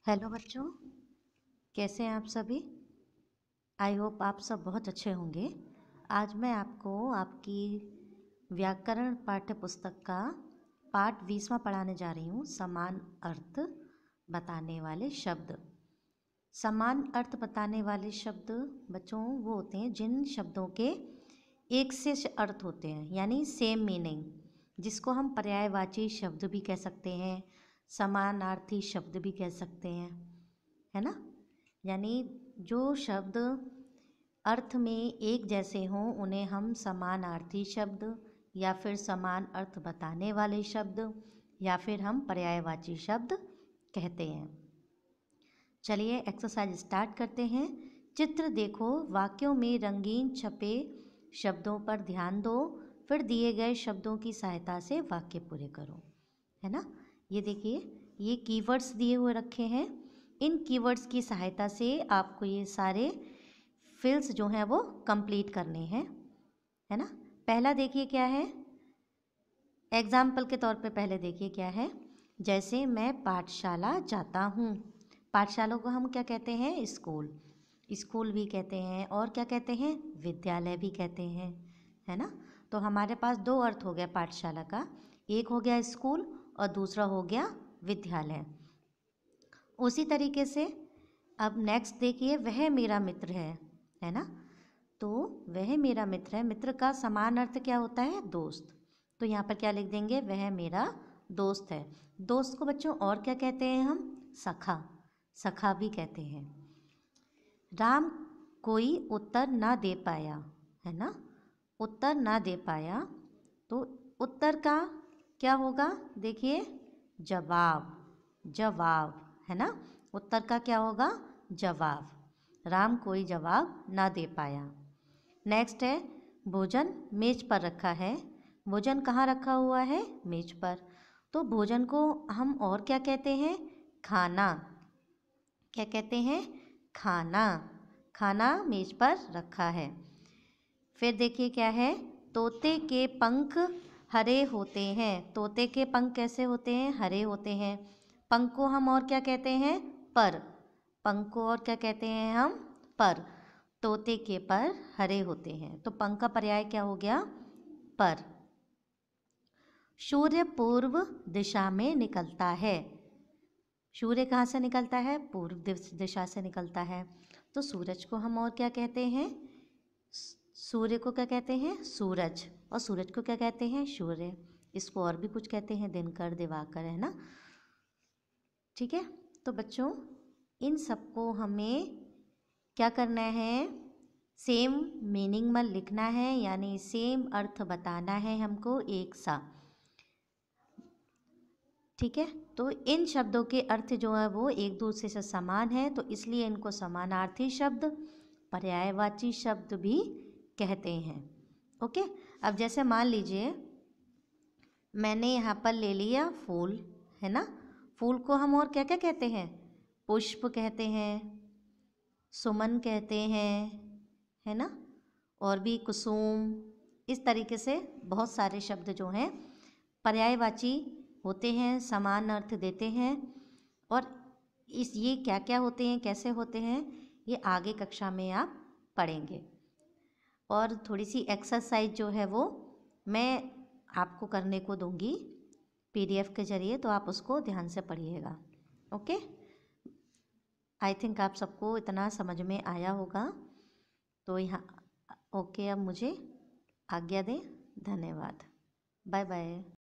Hello बच्चों, कैसे हैं आप सभी। आई होप आप सब बहुत अच्छे होंगे। आज मैं आपको आपकी व्याकरण पाठ्य पुस्तक का पाठ 20वां पढ़ाने जा रही हूँ। समान अर्थ बताने वाले शब्द। समान अर्थ बताने वाले शब्द बच्चों वो होते हैं जिन शब्दों के एक से अर्थ होते हैं, यानी सेम मीनिंग, जिसको हम पर्यायवाची शब्द भी कह सकते हैं, समानार्थी शब्द भी कह सकते हैं, है ना। यानी जो शब्द अर्थ में एक जैसे हों उन्हें हम समानार्थी शब्द या फिर समान अर्थ बताने वाले शब्द या फिर हम पर्यायवाची शब्द कहते हैं। चलिए एक्सरसाइज स्टार्ट करते हैं। चित्र देखो, वाक्यों में रंगीन छपे शब्दों पर ध्यान दो, फिर दिए गए शब्दों की सहायता से वाक्य पूरे करो, है ना। ये देखिए, ये कीवर्ड्स दिए हुए रखे हैं। इन कीवर्ड्स की सहायता से आपको ये सारे फिल्स जो हैं वो कंप्लीट करने हैं, है ना। पहला देखिए क्या है, एग्जाम्पल के तौर पे पहले देखिए क्या है। जैसे मैं पाठशाला जाता हूँ। पाठशाला को हम क्या कहते हैं, स्कूल। स्कूल भी कहते हैं और क्या कहते हैं, विद्यालय भी कहते हैं, है ना। तो हमारे पास दो अर्थ हो गया पाठशाला का, एक हो गया स्कूल और दूसरा हो गया विद्यालय। उसी तरीके से अब नेक्स्ट देखिए, वह मेरा मित्र है ना। तो वह मेरा मित्र है, मित्र का समान अर्थ क्या होता है, दोस्त। तो यहाँ पर क्या लिख देंगे, वह मेरा दोस्त है। दोस्त को बच्चों और क्या कहते हैं हम, सखा। सखा भी कहते हैं। राम कोई उत्तर ना दे पाया, है ना। उत्तर ना दे पाया, तो उत्तर का क्या होगा, देखिए जवाब। जवाब, है ना। उत्तर का क्या होगा, जवाब। राम कोई जवाब ना दे पाया। नेक्स्ट है, भोजन मेज पर रखा है। भोजन कहाँ रखा हुआ है, मेज पर। तो भोजन को हम और क्या कहते हैं, खाना। क्या कहते हैं, खाना। खाना मेज पर रखा है। फिर देखिए क्या है, तोते के पंख हरे होते हैं। तोते के पंख कैसे होते हैं, हरे होते हैं। पंख को हम और क्या कहते हैं, पर। पंख को और क्या कहते हैं हम, पर। तोते के पर हरे होते हैं, तो पंख का पर्याय क्या हो गया, पर। सूर्य पूर्व दिशा में निकलता है। सूर्य कहाँ से निकलता है, पूर्व दिशा से निकलता है। तो सूरज को हम और क्या कहते हैं, सूर्य को क्या कहते हैं, सूरज। और सूरज को क्या कहते हैं, सूर्य। इसको और भी कुछ कहते हैं, दिनकर, दिवाकर, है ना। ठीक है। तो बच्चों इन सबको हमें क्या करना है, सेम मीनिंग में लिखना है, यानी सेम अर्थ बताना है हमको एक सा। ठीक है। तो इन शब्दों के अर्थ जो है वो एक दूसरे से समान है, तो इसलिए इनको समानार्थी शब्द, पर्यायवाची शब्द भी कहते हैं। ओके। अब जैसे मान लीजिए मैंने यहाँ पर ले लिया फूल, है ना। फूल को हम और क्या क्या कहते हैं, पुष्प कहते हैं, सुमन कहते हैं, है ना, और भी कुसुम। इस तरीके से बहुत सारे शब्द जो हैं पर्यायवाची होते हैं, समान अर्थ देते हैं। और ये क्या क्या होते हैं, कैसे होते हैं, ये आगे कक्षा में आप पढ़ेंगे। और थोड़ी सी एक्सरसाइज जो है वो मैं आपको करने को दूंगी PDF के ज़रिए, तो आप उसको ध्यान से पढ़िएगा। ओके। आई थिंक आप सबको इतना समझ में आया होगा। तो यहाँ ओके, अब मुझे आज्ञा दें। धन्यवाद। Bye bye.